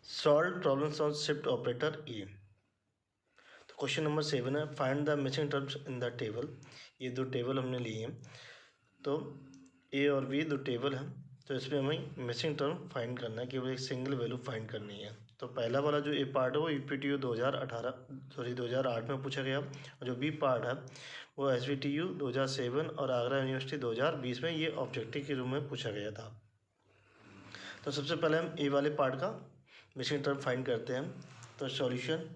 Solve problems on shift operator A. तो question number 7 है, find the missing terms in the table. ये दो table हमने लिए हैं, तो ए और बी दो टेबल हैं, तो इसमें हमें मिसिंग टर्म फाइंड करना है, केवल एक सिंगल वैल्यू फाइंड करनी है। तो पहला वाला जो ए पार्ट है वो यूपीटीयू 2008 में पूछा गया, और जो बी पार्ट है वो एसवीटीयू 2007 और आगरा यूनिवर्सिटी 2020 में ये ऑब्जेक्टिव के रूप में पूछा गया था। तो सबसे पहले हम ए वाले पार्ट का मिसिंग टर्म फाइंड करते हैं। तो सॉल्यूशन,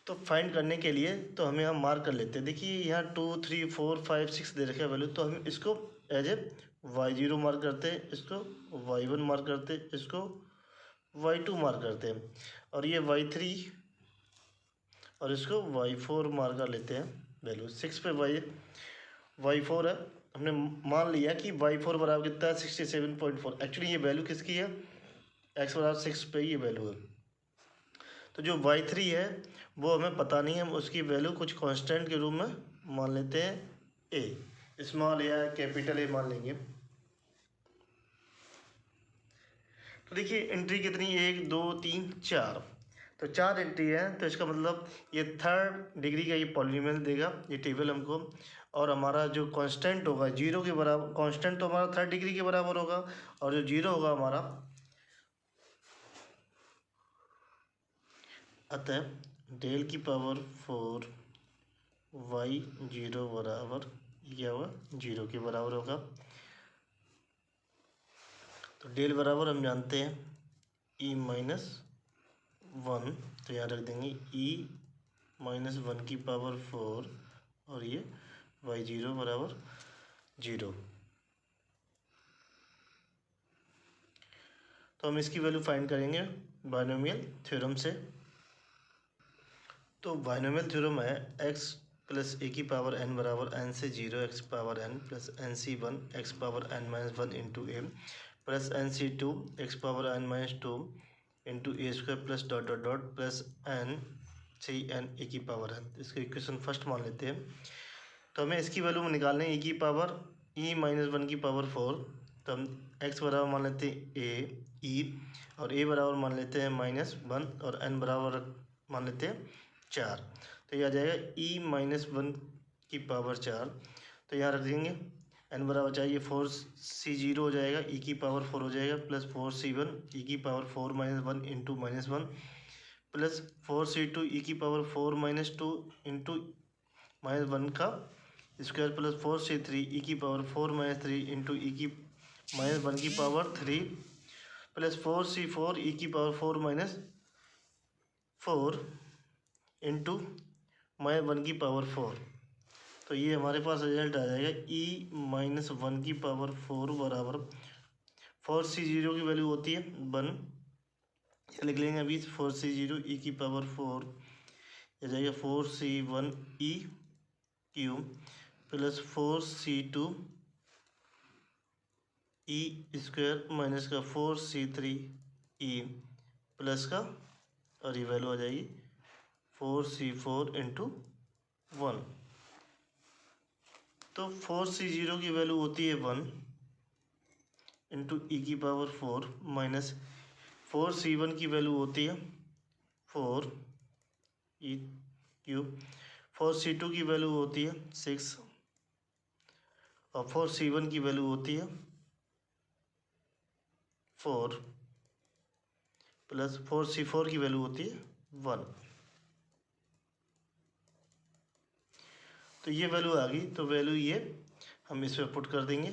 तो फाइंड करने के लिए तो हमें हम मार्क कर लेते हैं। देखिए यहाँ 2, 3, 4, 5, 6 दे रखे वैल्यू, तो हम इसको एज ए y0 मार्क करते हैं, इसको y1 मार्क करते हैं, इसको y2 मार्क करते हैं, और ये y3 और इसको y4 मार्क कर लेते हैं। वैल्यू 6 पे y4 है, हमने मान लिया कि y4 बराबर कितना है 67.4। एक्चुअली ये वैल्यू किसकी है, x बराबर 6 पे ये वैल्यू है। तो जो y3 है वो हमें पता नहीं है, हम उसकी वैल्यू कुछ कांस्टेंट के रूप में मान लेते हैं, a स्मॉल या कैपिटल A मान लेंगे। तो देखिए एंट्री कितनी, 1, 2, 3, 4, तो 4 एंट्री है। तो इसका मतलब ये थर्ड डिग्री का ये पॉलिनोमियल देगा ये टेबल हमको, और हमारा जो कांस्टेंट होगा 0 के बराबर, कांस्टेंट तो हमारा थर्ड डिग्री के बराबर होगा, और जो 0 होगा हमारा, अतः डेल की पावर 4 y0 बराबर क्या हुआ, 0 के बराबर होगा। तो डेल बराबर हम जानते हैं e-1, तो यहाँ रख देंगे e-1 की पावर 4, और ये y0 बराबर 0। तो हम इसकी वैल्यू फाइंड करेंगे बाइनोमियल थ्योरम से। तो बाइनोमियल थ्योरम है x प्लस ए की पावर n बराबर n से 0 x power n plus nc1 x power n-1 into A plus nc2 x power n-2 into A square plus dot dot dot plus n A की power n। इसका equation first मान लेते हैं। तो हमें इसकी वैल्यू में निकालना है, e की पावर e-1 की पावर 4, तो हम x बराबर मान लेते हैं e, और a बराबर मान लेते हैं -1, और n बराबर मान लेते हैं 4। तो ये आ जाएगा e-1 की पावर 4, तो यहाँ रख देंगे n बराबर चाहिए 4c0 हो जाएगा, e की पावर 4 हो जाएगा, प्लस 4c1 e की power 4 -1 into -1 plus 4c2 e की पावर 4 -2 इंटू -1 का स्क्वायर प्लस 4c3 e की पावर 4 -3 इंटू e की -1 की पावर 3 प्लस 4c4 e की पावर 4 -4 इंटू -1 की पावर 4। तो ये हमारे पास रिजल्ट आ जाएगा e-1 की पावर 4 बराबर 4c0 की वैल्यू होती है 1, ये लिख लेंगे अभी 4c0 e की पावर 4 आ जाएगा 4c1 e cube plus 4c2 e square minus का 4c3 e प्लस का, और ये वैल्यू आ जाएगी 4c4 इंटू 1। तो 4c0 की वैल्यू होती है 1 इंटू ई की पावर 4 माइनस 4c1 की वैल्यू होती है 4 ई क्यूब, 4c2 की वैल्यू होती है 6, और 4c1 की वैल्यू होती है 4 प्लस 4c4 की वैल्यू होती है 1। तो ये वैल्यू आ गई, तो वैल्यू ये हम इसमें पुट कर देंगे।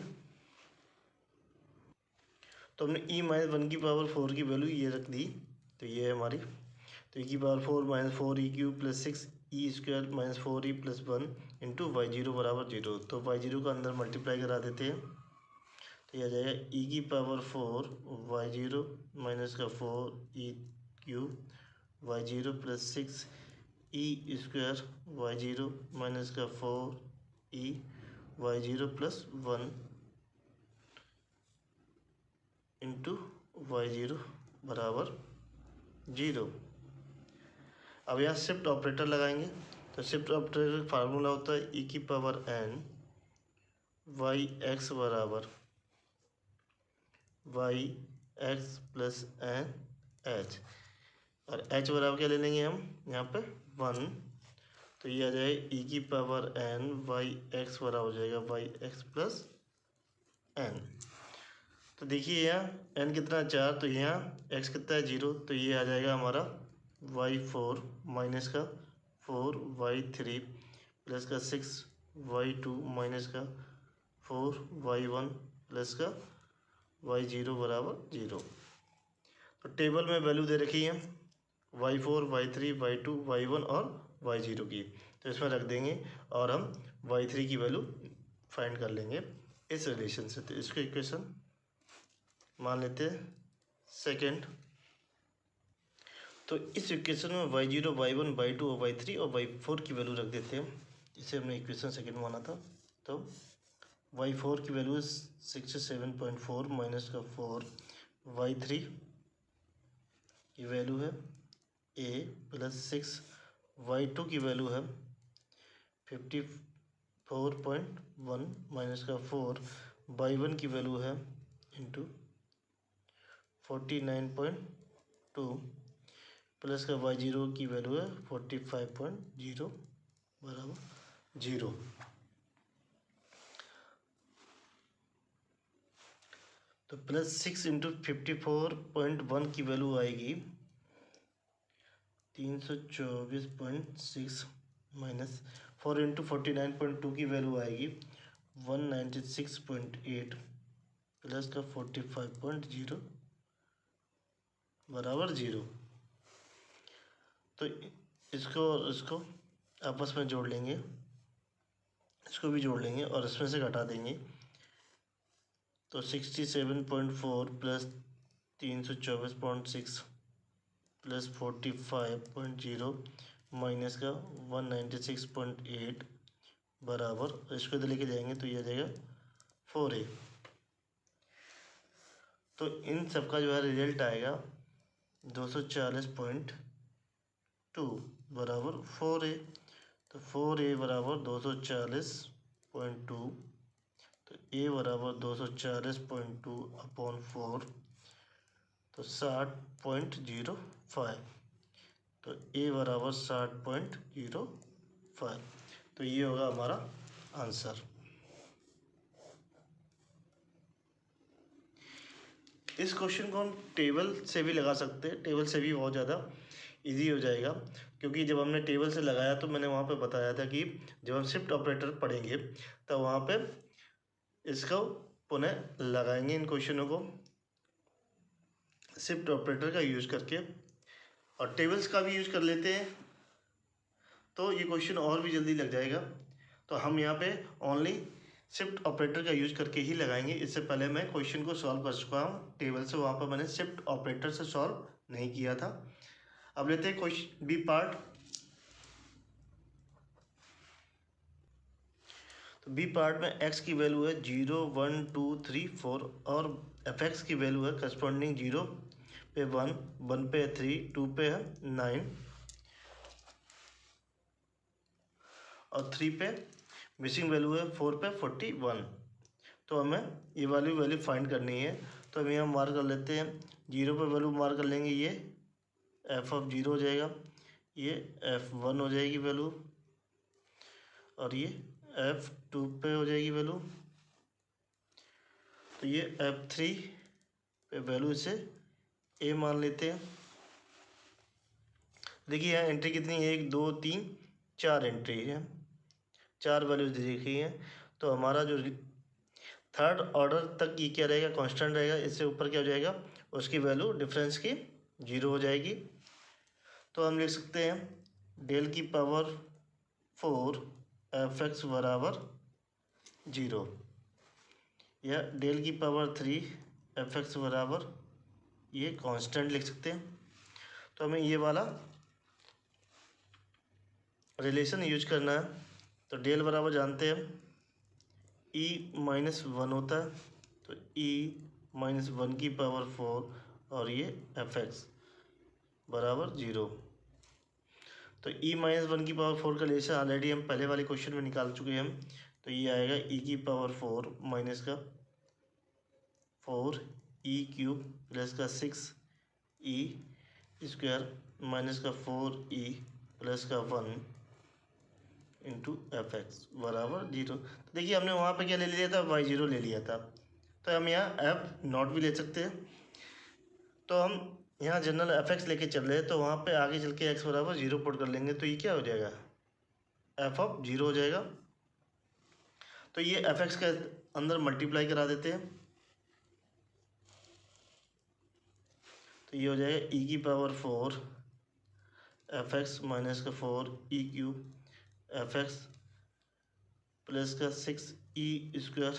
तो हमने e-1 की पावर 4 की वैल्यू ये रख दी, तो ये है हमारी, तो e की power 4 -4 e cube plus 6 e square -4 e plus 1 into y0 बराबर 0। तो y0 का अंदर मल्टीप्लाई करा देते हैं, तो ये आ जाएगा e की पावर 4 y0 माइनस का 4 e cube y0 plus 6 e square y0 minus का 4 e y0 plus 1 into y0 बराबर 0। अब यहाँ शिफ्ट ऑपरेटर लगाएंगे, तो शिफ्ट ऑपरेटर का फार्मूला होता है e की पावर n y x बराबर Y X plus N H, और एच बराबर क्या ले लेंगे हम यहाँ पे 1, तो ये आ जाएगा ई की पावर एन वाई एक्स बराबर हो जाएगा वाई एक्स प्लस एन। तो देखिए यहाँ एन कितना 4, तो यहाँ एक्स कितना है 0, तो ये आ जाएगा हमारा वाई 4 माइनस का 4 वाई 3 प्लस का 6 वाई 2 माइनस का 4 वाई 1 प्लस का वाई 0 बराबर 0। तो टेबल में वैल्यू दे रखी है वाई 4 वाई 3 वाई 2 वाई 1 और वाई 0 की, तो इसमें रख देंगे और हम वाई 3 की वैल्यू फाइंड कर लेंगे इस रिलेशन से। तो इसको इक्वेशन मान लेते हैं सेकेंड। तो इस इक्वेशन में वाई 0 वाई 1 वाई 2 और वाई 3 और वाई 4 की वैल्यू रख देते हैं, इसे हमने इक्वेशन सेकेंड माना था। तो वाई 4 की वैल्यू 67.4 माइनस का 4, वाई 3 की वैल्यू है ए प्लस 6, वाई 2 की वैल्यू है 54.1 माइनस का 4, वाई 1 की वैल्यू है इंटू 49.2 प्लस का वाई 0 की वैल्यू है 45.0 बराबर 0। तो प्लस 6 इंटू 54.1 की वैल्यू आएगी 324.6 माइनस 4 इंटू 49.2 की वैल्यू आएगी 196.8 प्लस का 45.0 बराबर 0। तो इसको और इसको आपस में जोड़ लेंगे, इसको भी जोड़ लेंगे और इसमें से घटा देंगे। तो 67.4 प्लस 324.6 प्लस 45.0 माइनस का 196.8 बराबर, इसको इधर लेके जाएंगे तो ये आ जाएगा 4a। तो इन सब का जो है रिजल्ट आएगा 240.2 बराबर 4a। तो 4a बराबर 240.2, तो a बराबर 240.2 अपॉन 4, तो 60.05, तो a बराबर 60.05। तो ये होगा हमारा आंसर। इस क्वेश्चन को हम टेबल से भी लगा सकते हैं, टेबल से भी बहुत ज़्यादा इजी हो जाएगा, क्योंकि जब हमने टेबल से लगाया तो मैंने वहाँ पे बताया था कि जब हम शिफ्ट ऑपरेटर पढ़ेंगे तो वहाँ पे इसको पुनः लगाएंगे इन क्वेश्चनों को शिफ्ट ऑपरेटर का यूज़ करके, और टेबल्स का भी यूज़ कर लेते हैं तो ये क्वेश्चन और भी जल्दी लग जाएगा। तो हम यहाँ पे ओनली शिफ्ट ऑपरेटर का यूज़ करके ही लगाएंगे। इससे पहले मैं क्वेश्चन को सॉल्व कर चुका हूँ टेबल से, वहाँ पर मैंने शिफ्ट ऑपरेटर से सॉल्व नहीं किया था। अब लेते हैं क्वेश्चन बी पार्ट। तो बी पार्ट में x की वैल्यू है 0 1 2 3 4 और fx की वैल्यू है करस्पॉन्डिंग 0 पे 1 1 पे 3 2 पे है 9 और 3 पे मिसिंग वैल्यू है 4 पे 41। तो हमें ये वैल्यू फाइंड करनी है। तो हम यहाँ मार्क कर लेते हैं, 0 पे वैल्यू मार्क कर लेंगे, ये f(0) हो जाएगा, ये f(1) हो जाएगी वैल्यू, और ये f(2) पे हो जाएगी वैल्यू, तो ये f(3) पे वैल्यू से a मान लेते हैं। देखिए यहाँ एंट्री कितनी है, 1 2 3 4 एंट्री है, 4 वैल्यूज देखी हैं। तो हमारा जो थर्ड ऑर्डर तक ये क्या रहेगा, कांस्टेंट रहेगा, इससे ऊपर क्या हो जाएगा, उसकी वैल्यू डिफरेंस की 0 हो जाएगी। तो हम लिख सकते हैं डेल की पावर 4 fx बराबर 0, या डेल की पावर 3 fx बराबर, ये कांस्टेंट लिख सकते हैं। तो हमें ये वाला रिलेशन यूज करना है। तो डेल बराबर जानते हैं e-1 होता है, तो e-1 की पावर 4 और ये fx बराबर 0। तो e-1 की पावर 4 का रिलेशन ऑलरेडी हम पहले वाले क्वेश्चन में निकाल चुके हैं हम। तो ये आएगा e की पावर 4 माइनस का 4 ई क्यूब प्लस का 6e स्क्वायर माइनस का 4e प्लस का 1 इंटू एफ एक्स बराबर 0। तो देखिए हमने वहाँ पे क्या ले लिया था, y0 ले लिया था, तो हम यहाँ एफ नॉट भी ले सकते हैं। तो हम यहाँ जनरल एफ एक्स लेके चल रहे हैं, तो वहाँ पे आगे चल के x बराबर 0 पुट कर लेंगे, तो ये क्या हो जाएगा, एफ ऑफ 0 हो जाएगा। तो ये एफ एक्स के अंदर मल्टीप्लाई करा देते हैं, तो ये हो जाएगा e की पावर 4 एफ एक्स माइनस का 4e cube F x plus का 6e square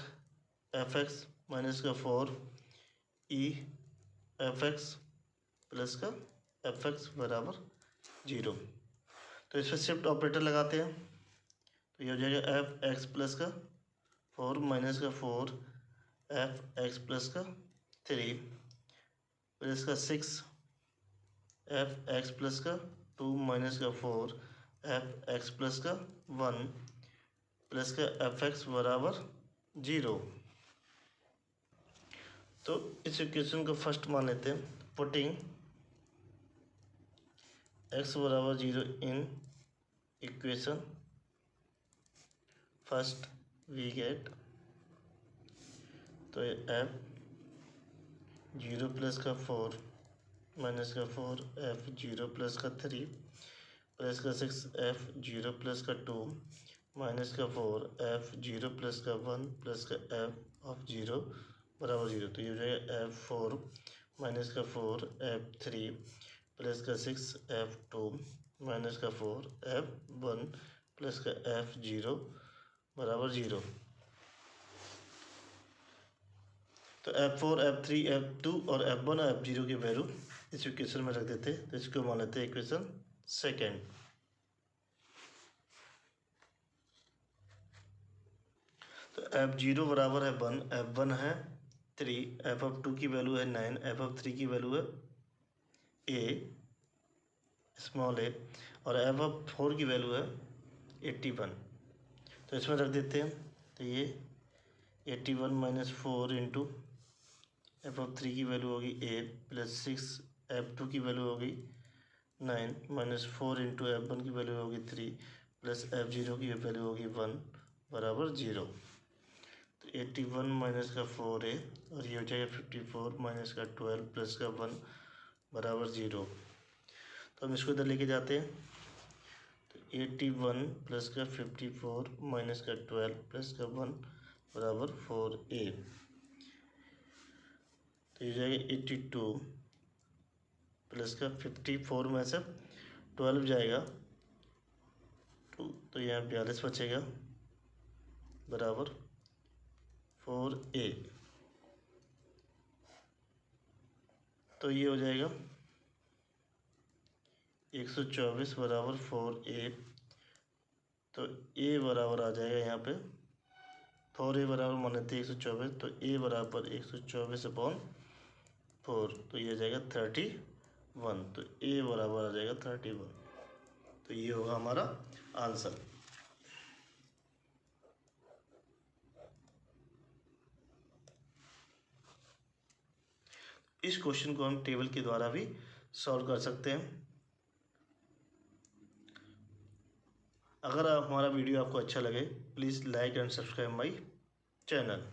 F x minus का 4e एफ एक्स प्लस का एफ एक्स बराबर 0। तो इस पर शिफ्ट ऑपरेटर लगाते हैं, तो ये हो जाएगा एफ एक्स प्लस का 4 माइनस का 4 एफ एक्स प्लस का 3 प्लस का 6 एफ एक्स प्लस का 2 माइनस का 4 एफ एक्स प्लस का 1 प्लस का एफ एक्स बराबर 0। तो इस इक्वेशन को फर्स्ट मान लेते हैं, पुटिंग x बराबर 0 in equation first we get, तो एफ 0 प्लस का 4 माइनस का 4 एफ 0 प्लस का 3 प्लस का 6 एफ 0 प्लस का 2 माइनस का 4 एफ 0 प्लस का 1 प्लस का एफ ऑफ 0 बराबर 0। तो ये हो जाएगा एफ 4 माइनस का 4 एफ 3 प्लस का 6 एफ 2 माइनस का 4 एफ 1 प्लस का एफ 0 बराबर 0। तो F4, F3, F2 और F1 और F0 की वैल्यू इस इक्वेशन में रख देते हैं, तो इसको मान लेते हैं इक्वेशन सेकेंड। तो F0 बराबर है 1, F1 है 3, F2 की वैल्यू है 9, F3 की वैल्यू है a स्मॉल a और F4 की वैल्यू है 81। तो इसमें रख देते हैं, तो ये 81 माइनस 4 इंटू F3 की वैल्यू होगी 8 प्लस 6 F2 की वैल्यू होगी 9 माइनस 4 इंटू F1 की वैल्यू होगी 3 प्लस F0 की वैल्यू होगी 1 बराबर 0। तो 81 माइनस का 4a और ये हो जाएगा 54 माइनस का 12 प्लस का 1 बराबर 0। तो हम इसको इधर लेके जाते हैं, तो 81 प्लस का 54 माइनस का 12 प्लस का 1 बराबर 4a। तो ये जाएगा 82 प्लस का 54 में से 12 जाएगा 2, तो यहाँ 42 बचेगा बराबर 4a। तो ये हो जाएगा 124 बराबर 4a। तो a बराबर आ जाएगा यहाँ पे 4a बराबर मान लेते हैं 124, तो a बराबर 124/4, तो ये आ जाएगा 31। तो a बराबर आ जाएगा 31। तो ये होगा हमारा आंसर। इस क्वेश्चन को हम टेबल के द्वारा भी सॉल्व कर सकते हैं। अगर हमारा वीडियो आपको अच्छा लगे, please like and subscribe my channel.